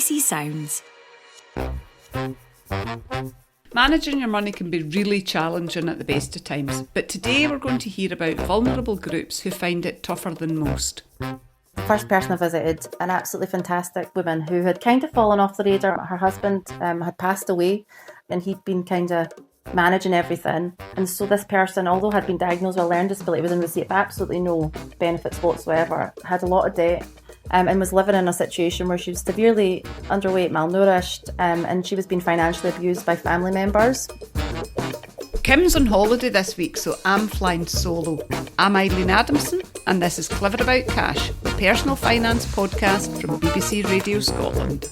BBC Sounds. Managing your money can be really challenging at the best of times, but today we're going to hear about vulnerable groups who find it tougher than most. The first person I visited, an absolutely fantastic woman who had kind of fallen off the radar. Her husband had passed away and he'd been kind of managing everything. And so this person, although had been diagnosed with a learning disability, was in receipt of absolutely no benefits whatsoever, had a lot of debt, and was living in a situation where she was severely underweight, malnourished, and she was being financially abused by family members. Kim's on holiday this week, so I'm flying solo. I'm Eileen Adamson, and this is Clever About Cash, the personal finance podcast from BBC Radio Scotland.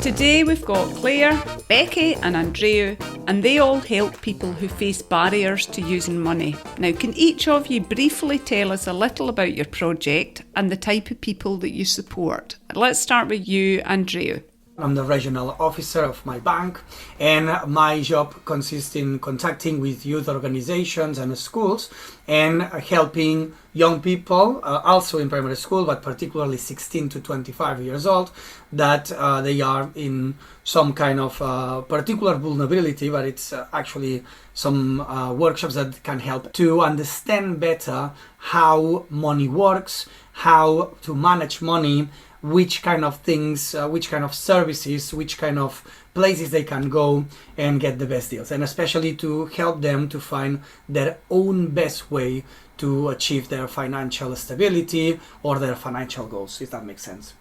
Today we've got Claire, Becky and Andreu, and they all help people who face barriers to using money. Now, can each of you briefly tell us a little about your project and the type of people that you support? Let's start with you, Andreu. I'm the regional officer of MyBnk, and my job consists in contacting with youth organizations and schools and helping young people, also in primary school, but particularly 16 to 25 years old, that they are in some kind of particular vulnerability, but it's actually some workshops that can help to understand better how money works, how to manage money, which kind of things, which kind of services, which kind of places they can go and get the best deals, and especially to help them to find their own best way to achieve their financial stability or their financial goals, if that makes sense.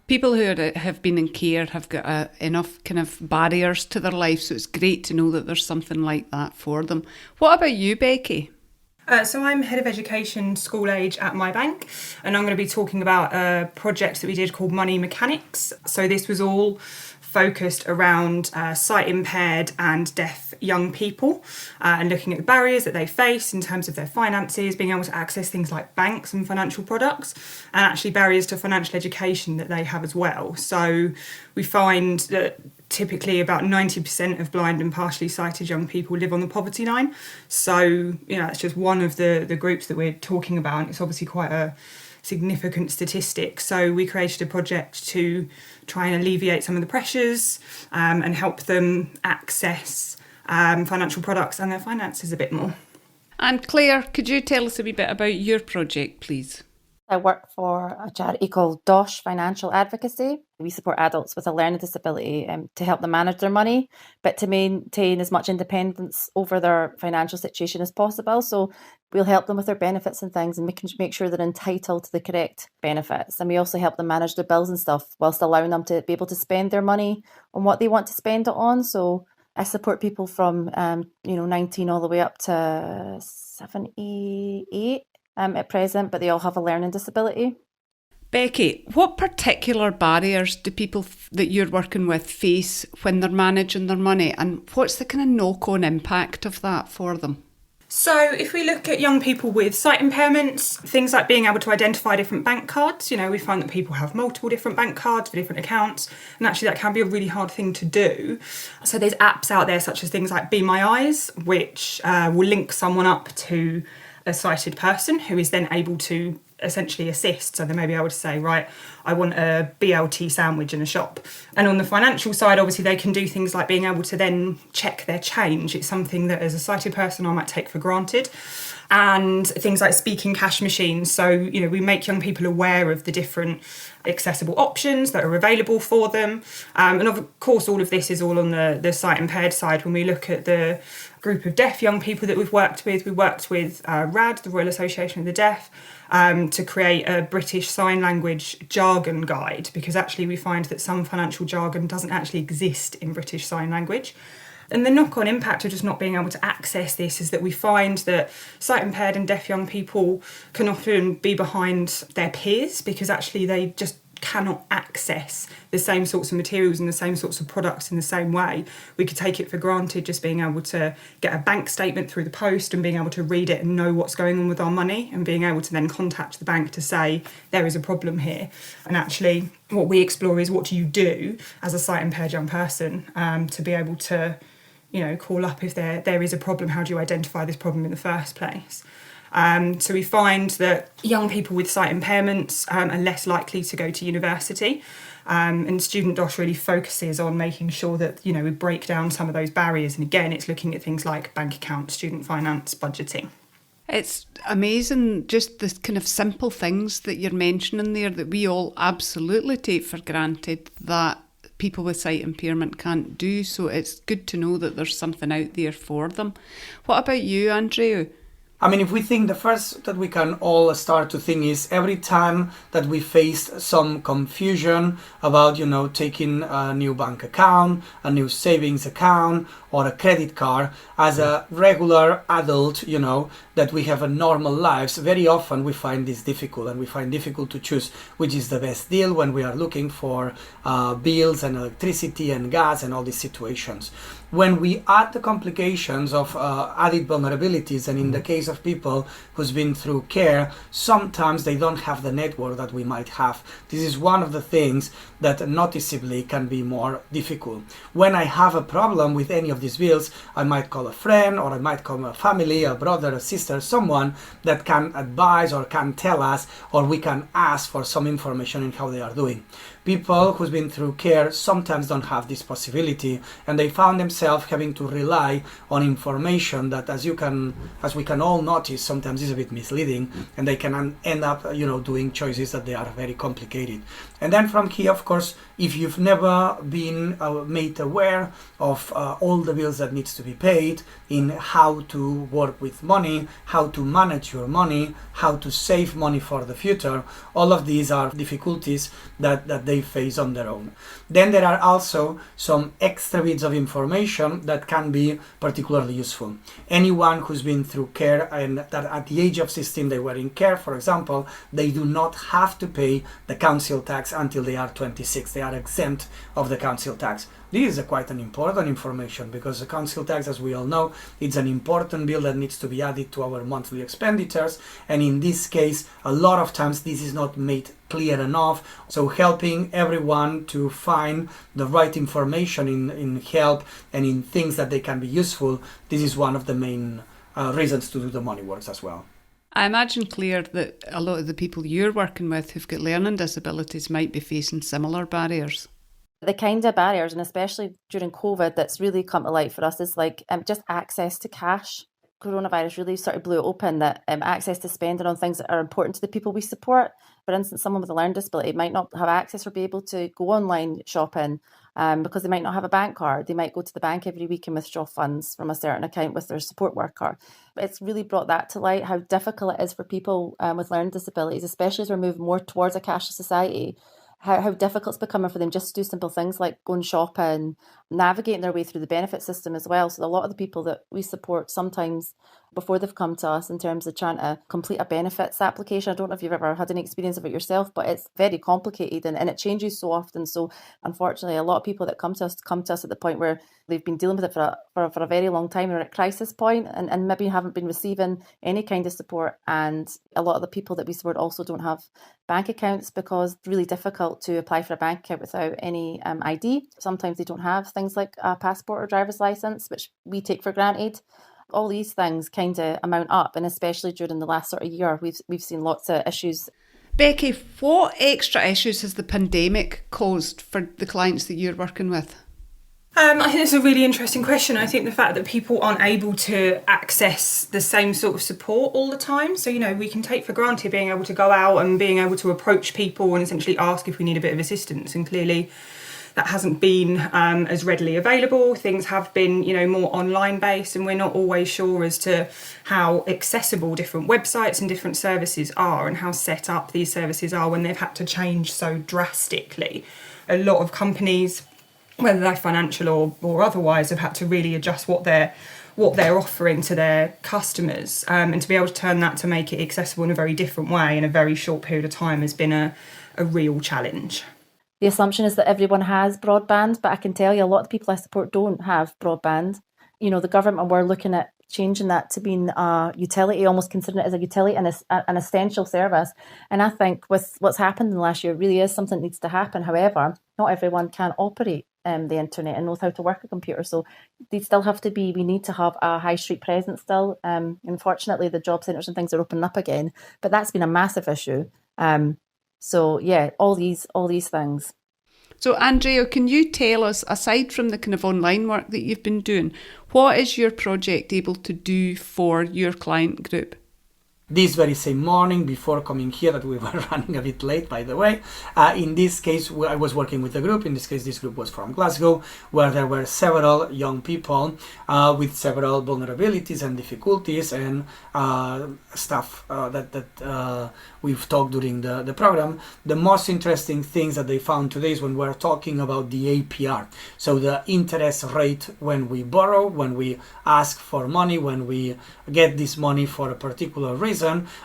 People who have been in care have got enough kind of barriers to their life, so it's great to know that there's something like that for them. What about you, Becky? So I'm Head of Education School Age at MyBnk, and I'm going to be talking about a project that we did called Money Mechanics. So this was all focused around sight impaired and deaf young people and looking at the barriers that they face in terms of their finances, being able to access things like banks and financial products, and actually barriers to financial education that they have as well. So we find that typically about 90% of blind and partially sighted young people live on the poverty line. So, that's just one of the groups that we're talking about. And it's obviously quite a significant statistic. So we created a project to try and alleviate some of the pressures and help them access financial products and their finances a bit more. And Claire, could you tell us a wee bit about your project, please? I work for a charity called DOSH Financial Advocacy. We support adults with a learning disability to help them manage their money, but to maintain as much independence over their financial situation as possible. So we'll help them with their benefits and things and make sure they're entitled to the correct benefits. And we also help them manage their bills and stuff whilst allowing them to be able to spend their money on what they want to spend it on. So I support people from 19 all the way up to 78. At present, but they all have a learning disability. Becky, what particular barriers do people that you're working with face when they're managing their money, and what's the kind of knock-on impact of that for them? So if we look at young people with sight impairments, things like being able to identify different bank cards, we find that people have multiple different bank cards for different accounts, and actually that can be a really hard thing to do. So there's apps out there such as things like Be My Eyes, which will link someone up to a sighted person who is then able to essentially assist. So they may be able to say, right, I want a BLT sandwich in a shop. And on the financial side, obviously they can do things like being able to then check their change. It's something that as a sighted person I might take for granted. And things like speaking cash machines. So, we make young people aware of the different accessible options that are available for them. And of course, all of this is all on the sight impaired side. When we look at the group of deaf young people that we worked with RAD, the Royal Association of the Deaf, to create a British Sign Language jargon guide, because actually we find that some financial jargon doesn't actually exist in British Sign Language. And the knock-on impact of just not being able to access this is that we find that sight impaired and deaf young people can often be behind their peers because actually they just cannot access the same sorts of materials and the same sorts of products in the same way. We could take it for granted just being able to get a bank statement through the post and being able to read it and know what's going on with our money and being able to then contact the bank to say there is a problem here. And actually what we explore is what do you do as a sight impaired young person to be able to call up if there is a problem. How do you identify this problem in the first place? So we find that young people with sight impairments are less likely to go to university. And Student DOSH really focuses on making sure that, we break down some of those barriers. And again, it's looking at things like bank accounts, student finance, budgeting. It's amazing, just the kind of simple things that you're mentioning there that we all absolutely take for granted that people with sight impairment can't do. So it's good to know that there's something out there for them. What about you, Andreu? I mean, if we think the first that we can all start to think is every time that we face some confusion about, taking a new bank account, a new savings account, or a credit card, as a regular adult, that we have a normal lives, very often we find this difficult, and we find difficult to choose which is the best deal when we are looking for bills and electricity and gas and all these situations. When we add the complications of added vulnerabilities, and in the case of people who's been through care, sometimes they don't have the network that we might have. This is one of the things that noticeably can be more difficult. When I have a problem with any of these bills, I might call a friend, or I might call a family, a brother, a sister, someone that can advise or can tell us, or we can ask for some information in how they are doing. People who's been through care sometimes don't have this possibility, and they found themselves having to rely on information that, as we can all notice, sometimes is a bit misleading, and they can end up, doing choices that they are very complicated. And then from here, of course, if you've never been made aware of all the bills that needs to be paid, in how to work with money, how to manage your money, how to save money for the future, all of these are difficulties that they face on their own. Then there are also some extra bits of information that can be particularly useful. Anyone who's been through care and that at the age of 16 they were in care, for example, they do not have to pay the council tax until they are 26. They are exempt of the council tax. This is quite an important information, because the council tax, as we all know, it's an important bill that needs to be added to our monthly expenditures, and in this case a lot of times this is not made clear enough. So helping everyone to find the right information in help and in things that they can be useful, this is one of the main reasons to do the money works as well. I imagine, Claire, that a lot of the people you're working with who've got learning disabilities might be facing similar barriers. The kind of barriers, and especially during COVID, that's really come to light for us is like just access to cash. Coronavirus really sort of blew it open that access to spending on things that are important to the people we support. For instance, someone with a learning disability might not have access or be able to go online shopping because they might not have a bank card. They might go to the bank every week and withdraw funds from a certain account with their support worker. It's really brought that to light, how difficult it is for people with learning disabilities, especially as we're moving more towards a cashless society. How difficult it's becoming for them just to do simple things like going shopping, navigating their way through the benefit system as well. So a lot of the people that we support sometimes before they've come to us in terms of trying to complete a benefits application. I don't know if you've ever had any experience of it yourself, but it's very complicated and it changes so often. So unfortunately, a lot of people that come to us at the point where they've been dealing with it for a very long time, they're at crisis point and maybe haven't been receiving any kind of support. And a lot of the people that we support also don't have bank accounts because it's really difficult to apply for a bank account without any ID. Sometimes they don't have things like a passport or driver's license, which we take for granted. All these things kind of amount up, and especially during the last sort of year, we've seen lots of issues. Becky, what extra issues has the pandemic caused for the clients that you're working with? I think it's a really interesting question. I think the fact that people aren't able to access the same sort of support all the time. So, we can take for granted being able to go out and being able to approach people and essentially ask if we need a bit of assistance. And clearly that hasn't been as readily available. Things have been, more online based, and we're not always sure as to how accessible different websites and different services are and how set up these services are when they've had to change so drastically. A lot of companies, whether they're financial or otherwise, have had to really adjust what they're offering to their customers, and to be able to turn that to make it accessible in a very different way in a very short period of time has been a real challenge. The assumption is that everyone has broadband, but I can tell you a lot of the people I support don't have broadband. The government were looking at changing that to being a utility, almost considering it as a utility and an essential service. And I think with what's happened in the last year, it really is something that needs to happen. However, not everyone can operate the internet and knows how to work a computer. So we need to have a high street presence still. Unfortunately, the job centres and things are opening up again, but that's been a massive issue. So yeah, all these things. So Andreu, can you tell us, aside from the kind of online work that you've been doing, what is your project able to do for your client group? This very same morning, before coming here, that we were running a bit late, by the way. In this case, I was working with a group. In this case, this group was from Glasgow, where there were several young people with several vulnerabilities and difficulties and stuff that we've talked during the program. The most interesting things that they found today is when we're talking about the APR. So the interest rate when we borrow, when we ask for money, when we get this money for a particular reason,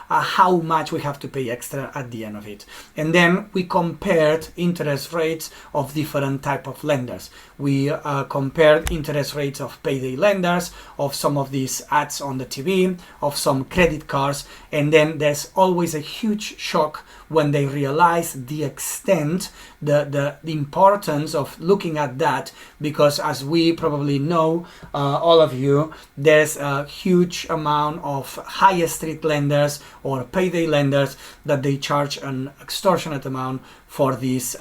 how much we have to pay extra at the end of it. And then we compared interest rates of different type of lenders. We compared interest rates of payday lenders, of some of these ads on the TV, of some credit cards, and then there's always a huge shock when they realize the extent, the importance of looking at that, because as we probably know, all of you, there's a huge amount of high street lenders or payday lenders that they charge an extortionate amount for these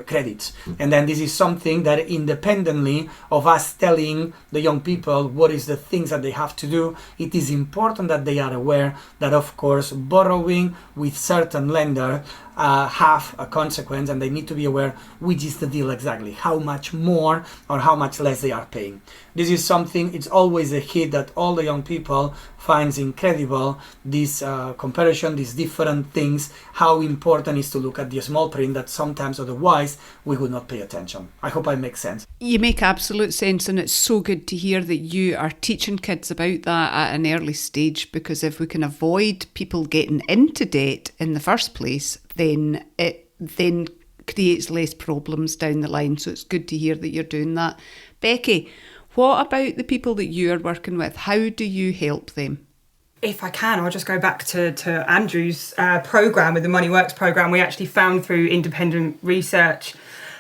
credits. And then this is something that, independently of us telling the young people what is the things that they have to do, it is important that they are aware that, of course, borrowing with certain lender have a consequence, and they need to be aware which is the deal exactly, how much more or how much less they are paying. This is something, it's always a hit that all the young people finds incredible, this comparison, these different things, how important it is to look at the small print that sometimes otherwise we would not pay attention. I hope I make sense. You make absolute sense, and it's so good to hear that you are teaching kids about that at an early stage, because if we can avoid people getting into debt in the first place, then it then creates less problems down the line. So it's good to hear that you're doing that. Becky, what about the people that you are working with? How do you help them? If I can, I'll just go back to Andrew's programme, with the Money Works programme. We actually found through independent research,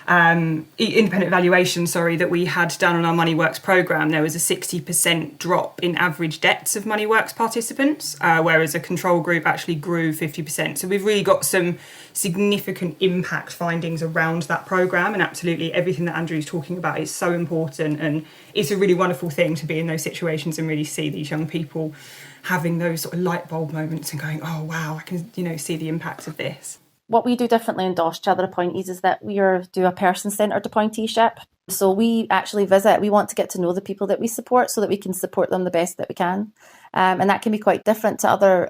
independent evaluation, that we had done on our Money Works programme, there was a 60% drop in average debts of Money Works participants, whereas a control group actually grew 50%. So we've really got some significant impact findings around that programme, and absolutely everything that Andrew's talking about is so important, and it's a really wonderful thing to be in those situations and really see these young people having those sort of light bulb moments and going, oh wow, I can see the impact of this. What we do differently in DOSH to other appointees is that we do a person-centred appointeeship. So we actually we want to get to know the people that we support so that we can support them the best that we can. And that can be quite different to other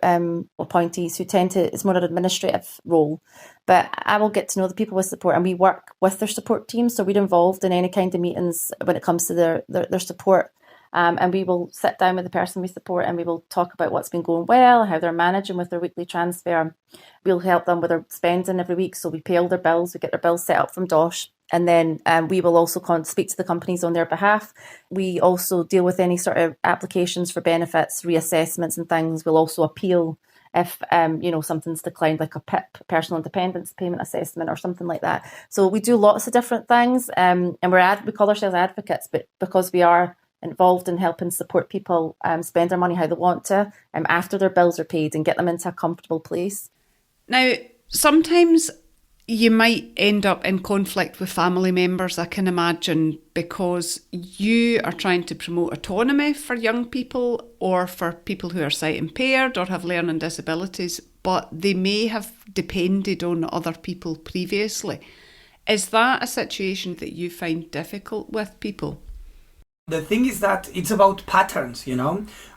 appointees who it's more an administrative role. But I will get to know the people with support, and we work with their support teams. So we're involved in any kind of meetings when it comes to their support. And we will sit down with the person we support, and we will talk about what's been going well, how they're managing with their weekly transfer. We'll help them with their spending every week. So we pay all their bills, we get their bills set up from DOSH. And then we will also speak to the companies on their behalf. We also deal with any sort of applications for benefits, reassessments and things. We'll also appeal if something's declined, like a PIP, personal independence payment assessment, or something like that. So we do lots of different things, and we call ourselves advocates, but because we are involved in helping support people spend their money how they want to after their bills are paid, and get them into a comfortable place. Now, sometimes you might end up in conflict with family members, I can imagine, because you are trying to promote autonomy for young people, or for people who are sight impaired or have learning disabilities, but they may have depended on other people previously. Is that a situation that you find difficult with people? The thing is that it's about patterns,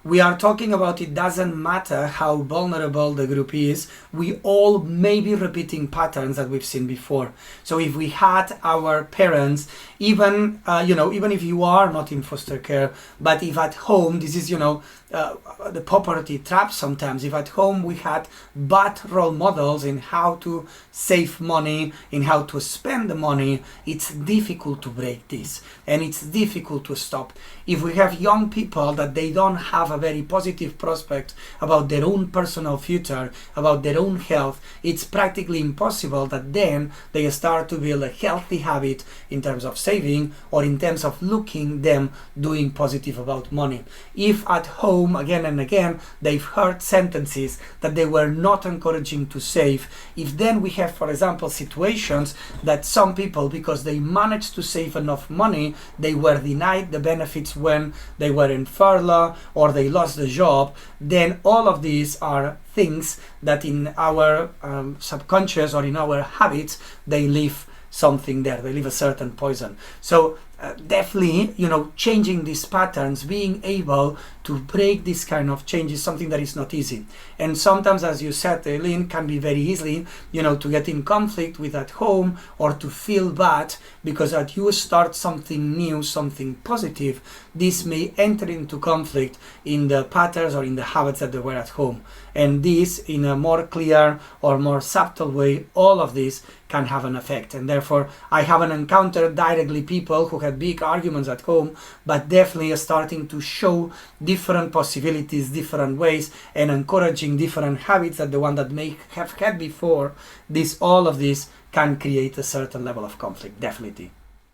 We are talking about, it doesn't matter how vulnerable the group is, we all may be repeating patterns that we've seen before. So if we had our parents, even if you are not in foster care, but if at home, this is, the poverty trap sometimes, if at home we had bad role models in how to save money, in how to spend the money, it's difficult to break this, and it's difficult to stop stop. If we have young people that they don't have a very positive prospect about their own personal future, about their own health, it's practically impossible that then they start to build a healthy habit in terms of saving or in terms of looking them doing positive about money. If at home again and again they've heard sentences that they were not encouraging to save, if then we have, for example, situations that some people, because they managed to save enough money, they were denied the benefits when they were in furlough or they lost the job, then all of these are things that in our subconscious or in our habits, they leave something there, they leave a certain poison. So definitely, changing these patterns, being able to break this kind of change is something that is not easy. And sometimes, as you said, Eileen, can be very easily, to get in conflict with at home or to feel bad because as you start something new, something positive, this may enter into conflict in the patterns or in the habits that they were at home. And this, in a more clear or more subtle way, all of this can have an effect. And therefore, I haven't encountered directly people who had big arguments at home, but definitely starting to show different possibilities, different ways, and encouraging different habits that the one that may have had before. All of this can create a certain level of conflict, definitely.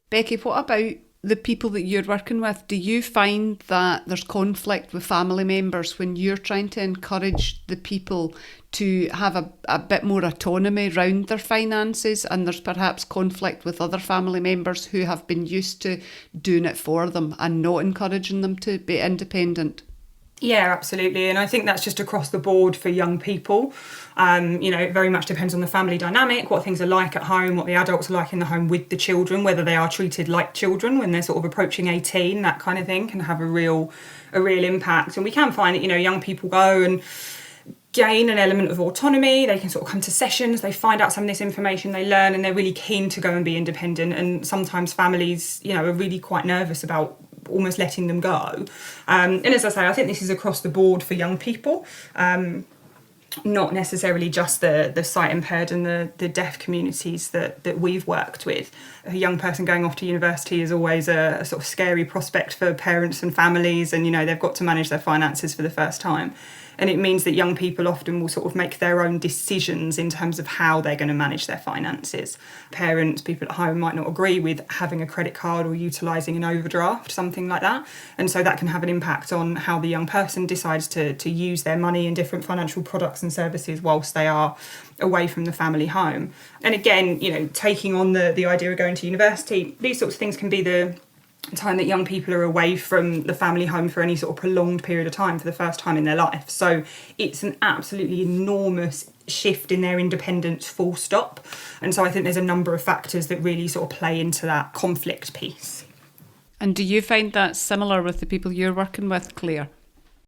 Becky, what about the people that you're working with? Do you find that there's conflict with family members when you're trying to encourage the people to have a bit more autonomy around their finances, and there's perhaps conflict with other family members who have been used to doing it for them and not encouraging them to be independent? Yeah, absolutely. And I think that's just across the board for young people. It very much depends on the family dynamic, what things are like at home, what the adults are like in the home with the children, whether they are treated like children when they're sort of approaching 18, that kind of thing can have a real impact. And we can find that, young people go and gain an element of autonomy. They can sort of come to sessions, they find out some of this information, they learn, and they're really keen to go and be independent. And sometimes families, are really quite nervous about almost letting them go. And as I say, I think this is across the board for young people, not necessarily just the sight impaired and the deaf communities that we've worked with. A young person going off to university is always a sort of scary prospect for parents and families, and they've got to manage their finances for the first time. And it means that young people often will sort of make their own decisions in terms of how they're going to manage their finances. Parents, people at home might not agree with having a credit card or utilising an overdraft, something like that. And so that can have an impact on how the young person decides to use their money in different financial products and services whilst they are away from the family home. And again, taking on the idea of going to university, these sorts of things can be the time that young people are away from the family home for any sort of prolonged period of time for the first time in their life. So it's an absolutely enormous shift in their independence, full stop. And so I think there's a number of factors that really sort of play into that conflict piece. And do you find that similar with the people you're working with, Claire?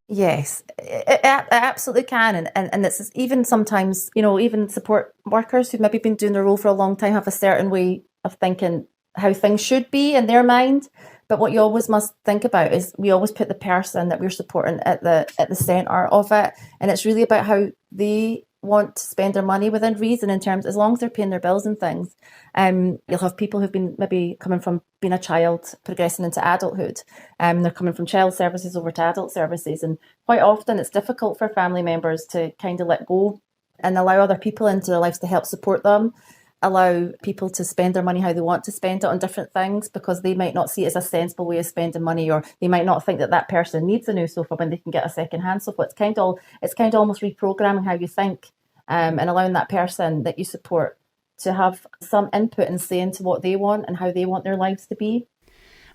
Yes, it absolutely can. And it's even sometimes, even support workers who've maybe been doing their role for a long time have a certain way of thinking how things should be in their mind. But what you always must think about is we always put the person that we're supporting at the centre of it. And it's really about how they want to spend their money within reason, in terms, as long as they're paying their bills and things. You'll have people who've been maybe coming from being a child, progressing into adulthood. They're coming from child services over to adult services. And quite often it's difficult for family members to kind of let go and allow other people into their lives to help support them, allow people to spend their money how they want to spend it on different things, because they might not see it as a sensible way of spending money, or they might not think that person needs a new sofa when they can get a second-hand sofa. It's kind of almost reprogramming how you think, and allowing that person that you support to have some input and say into what they want and how they want their lives to be.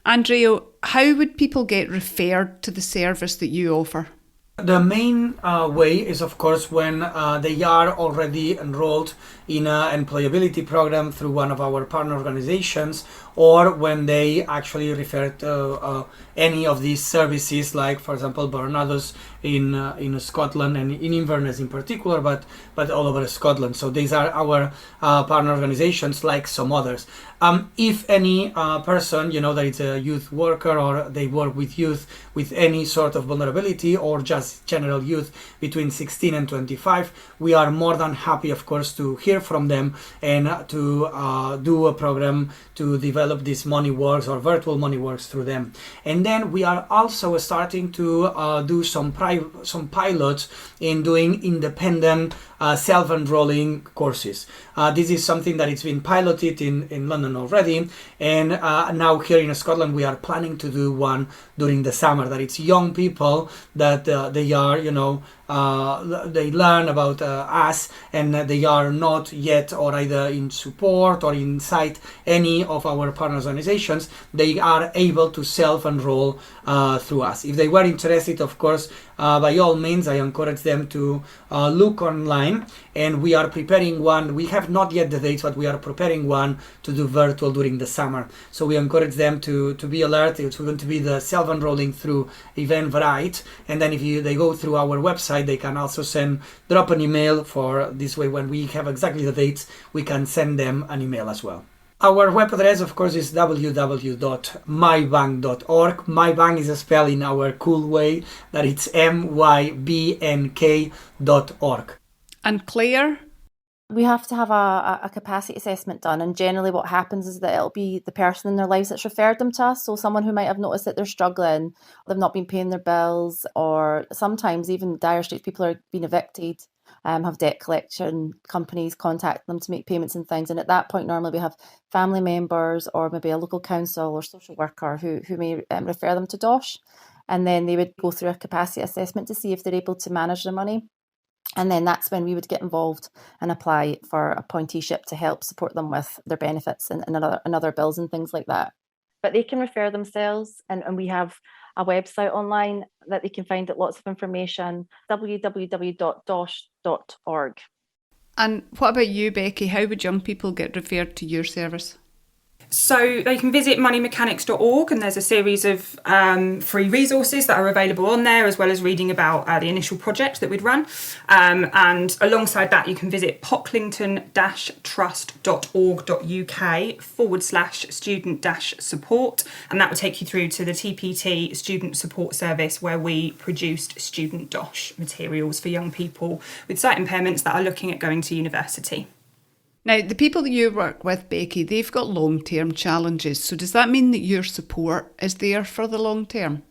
Andreu, how would people get referred to the service that you offer? The main way is, of course, when they are already enrolled in an employability program through one of our partner organizations, or when they actually refer to any of these services, like, for example, Barnados in Scotland, and in Inverness in particular, but all over Scotland. So these are our partner organizations, like some others. If any person, that it's a youth worker, or they work with youth with any sort of vulnerability, or just general youth between 16 and 25, we are more than happy, of course, to hear from them and to do a program to develop develop this money works or virtual money works through them. And then we are also starting to do some pilots in doing independent self-enrolling courses. This is something that it's been piloted in London already, and now here in Scotland we are planning to do one during the summer, that it's young people that they are, they learn about us, and they are not yet or either in support or inside any of our partners organizations. They are able to self-enroll through us. If they were interested, of course, by all means, I encourage them to look online, and we are preparing one. We have not yet the dates, but we are preparing one to do virtual during the summer. So we encourage them to be alert. It's going to be the self-enrolling through Eventbrite, and then if they go through our website, they can also drop an email for this way. When we have exactly the dates, we can send them an email as well. Our web address, of course, is www.mybank.org. MyBank is spelled in our cool way, that it's MyBnk.org. And Claire? We have to have a capacity assessment done, and generally what happens is that it'll be the person in their lives that's referred them to us. So someone who might have noticed that they're struggling, they've not been paying their bills, or sometimes even dire straits, people are being evicted, have debt collection companies contact them to make payments and things. And at that point, normally we have family members or maybe a local council or social worker who may refer them to DOSH. And then they would go through a capacity assessment to see if they're able to manage their money. And then that's when we would get involved and apply for a appointeeship to help support them with their benefits and other bills and things like that. But they can refer themselves, and we have a website online that they can find lots of information, www.dosh.org. And what about you, Becky? How would young people get referred to your service? So they can visit moneymechanics.org, and there's a series of free resources that are available on there, as well as reading about the initial project that we'd run. And alongside that, you can visit pocklington-trust.org.uk/student-support, and that will take you through to the TPT Student Support Service, where we produced student DOSH materials for young people with sight impairments that are looking at going to university. Now, the people that you work with, Becky, they've got long-term challenges. So does that mean that your support is there for the long term?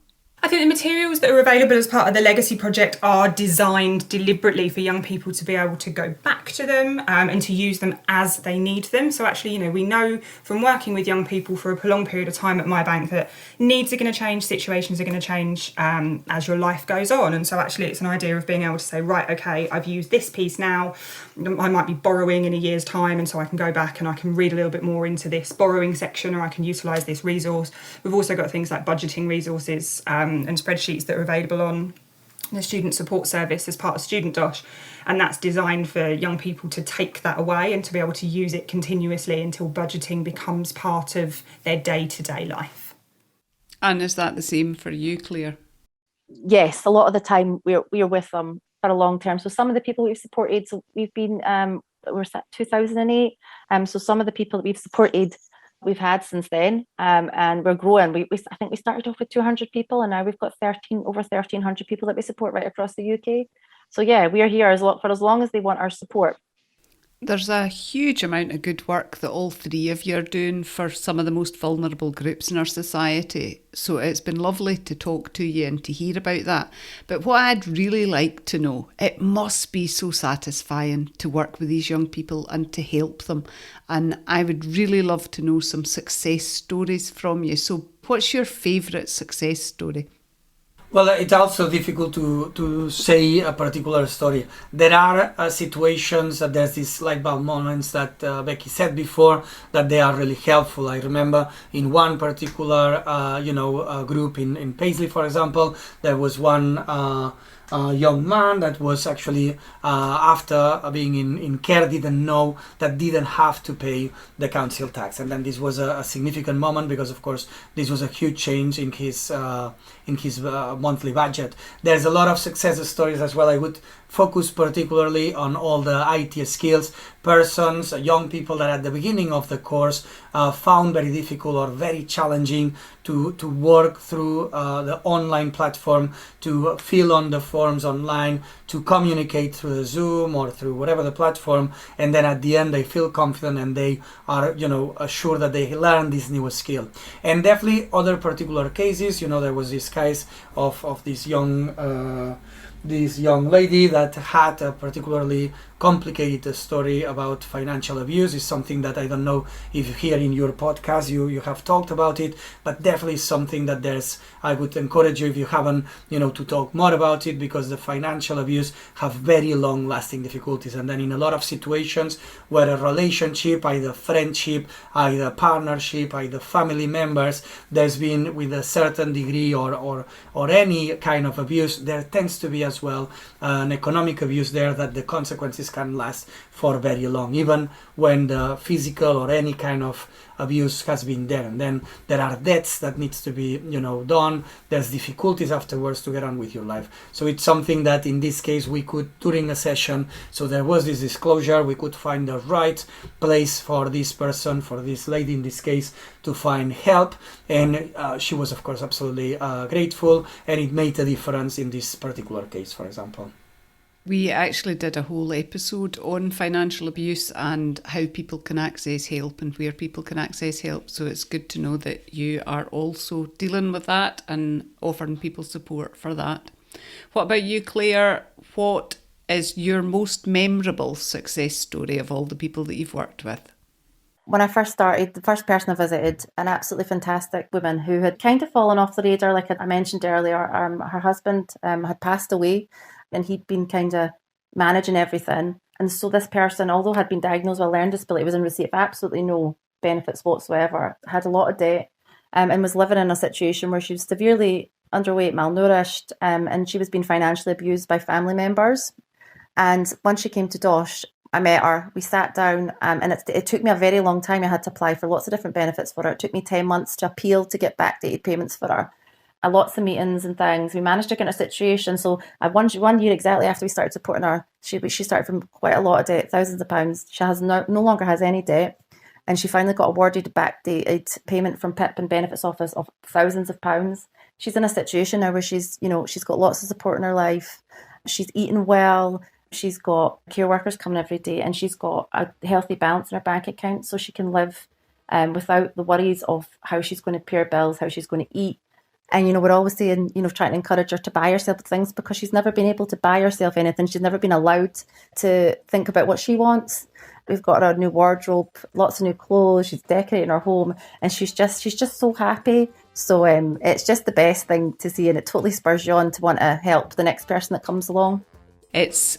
I think the materials that are available as part of the Legacy project are designed deliberately for young people to be able to go back to them and to use them as they need them. So actually, we know from working with young people for a prolonged period of time at MyBank that needs are going to change, situations are going to change as your life goes on. And so actually it's an idea of being able to say, right, okay, I've used this piece now, I might be borrowing in a year's time, and so I can go back and I can read a little bit more into this borrowing section, or I can utilise this resource. We've also got things like budgeting resources and spreadsheets that are available on the Student Support Service as part of Student DOSH, and that's designed for young people to take that away and to be able to use it continuously until budgeting becomes part of their day-to-day life. And is that the same for you, Claire? Yes, a lot of the time we're with them for a long term. So some of the people we've supported, so we've been we're at 2008, so some of the people that we've supported we've had since then, and we're growing. I think we started off with 200 people, and now we've got over 1,300 people that we support right across the UK. So yeah, we are here for as long as they want our support. There's a huge amount of good work that all three of you are doing for some of the most vulnerable groups in our society. So it's been lovely to talk to you and to hear about that. But what I'd really like to know, it must be so satisfying to work with these young people and to help them. And I would really love to know some success stories from you. So what's your favourite success story? Well, it's also difficult to say a particular story. There are situations that there's these light bulb moments that Becky said before that they are really helpful. I remember in one particular, group in Paisley, for example, there was one young man that was actually after being in care didn't know that didn't have to pay the council tax, and then this was a significant moment because of course this was a huge change in his monthly budget. There's a lot of success stories as well. I would focus particularly on all the IT skills persons, young people that at the beginning of the course found very difficult or very challenging to work through the online platform, to fill on the forms online, to communicate through the Zoom or through whatever the platform, and then at the end they feel confident and they are, sure that they learn this new skill. And definitely other particular cases, there was this case of this young lady that had a particularly complicated story about financial abuse. Is something that I don't know if here in your podcast you have talked about it, but definitely something that I would encourage you, if you haven't, to talk more about it, because the financial abuse have very long lasting difficulties. And then in a lot of situations where a relationship, either friendship, either partnership, either family members, there's been with a certain degree or any kind of abuse, there tends to be as well an economic abuse there, that the consequences can last for very long, even when the physical or any kind of abuse has been there. And then there are debts that needs to be done. There's difficulties afterwards to get on with your life. So it's something that in this case we could, during a session, so there was this disclosure, we could find the right place for this person, for this lady in this case, to find help. And she was of course absolutely grateful, and it made a difference in this particular case, for example. We actually did a whole episode on financial abuse and how people can access help and where people can access help. So it's good to know that you are also dealing with that and offering people support for that. What about you, Claire? What is your most memorable success story of all the people that you've worked with? When I first started, the first person I visited, an absolutely fantastic woman who had kind of fallen off the radar, like I mentioned earlier. Her husband had passed away, and he'd been kind of managing everything. And so this person, although had been diagnosed with a learning disability, was in receipt of absolutely no benefits whatsoever, had a lot of debt, and was living in a situation where she was severely underweight, malnourished, and she was being financially abused by family members. And once she came to DOSH, I met her, we sat down, and it took me a very long time. I had to apply for lots of different benefits for her. It took me 10 months to appeal to get backdated payments for her. Lots of meetings and things. We managed to get in a situation. So one year exactly after we started supporting her, she started from quite a lot of debt, thousands of pounds. She no longer has any debt. And she finally got awarded a backdated payment from PIP and Benefits Office of thousands of pounds. She's in a situation now where she's got lots of support in her life. She's eating well. She's got care workers coming every day, and she's got a healthy balance in her bank account, so she can live without the worries of how she's going to pay her bills, how she's going to eat. And, we're always saying, trying to encourage her to buy herself things, because she's never been able to buy herself anything. She's never been allowed to think about what she wants. We've got her a new wardrobe, lots of new clothes. She's decorating her home, and she's just so happy. So it's just the best thing to see, and it totally spurs you on to want to help the next person that comes along. It's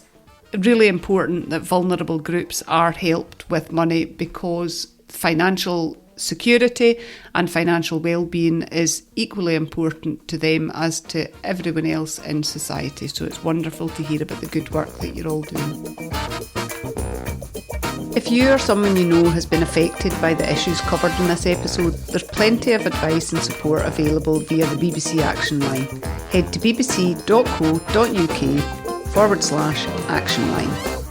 really important that vulnerable groups are helped with money, because financial security and financial well-being is equally important to them as to everyone else in society. So it's wonderful to hear about the good work that you're all doing. If you or someone you know has been affected by the issues covered in this episode, there's plenty of advice and support available via the BBC Action Line. Head to bbc.co.uk/Action Line.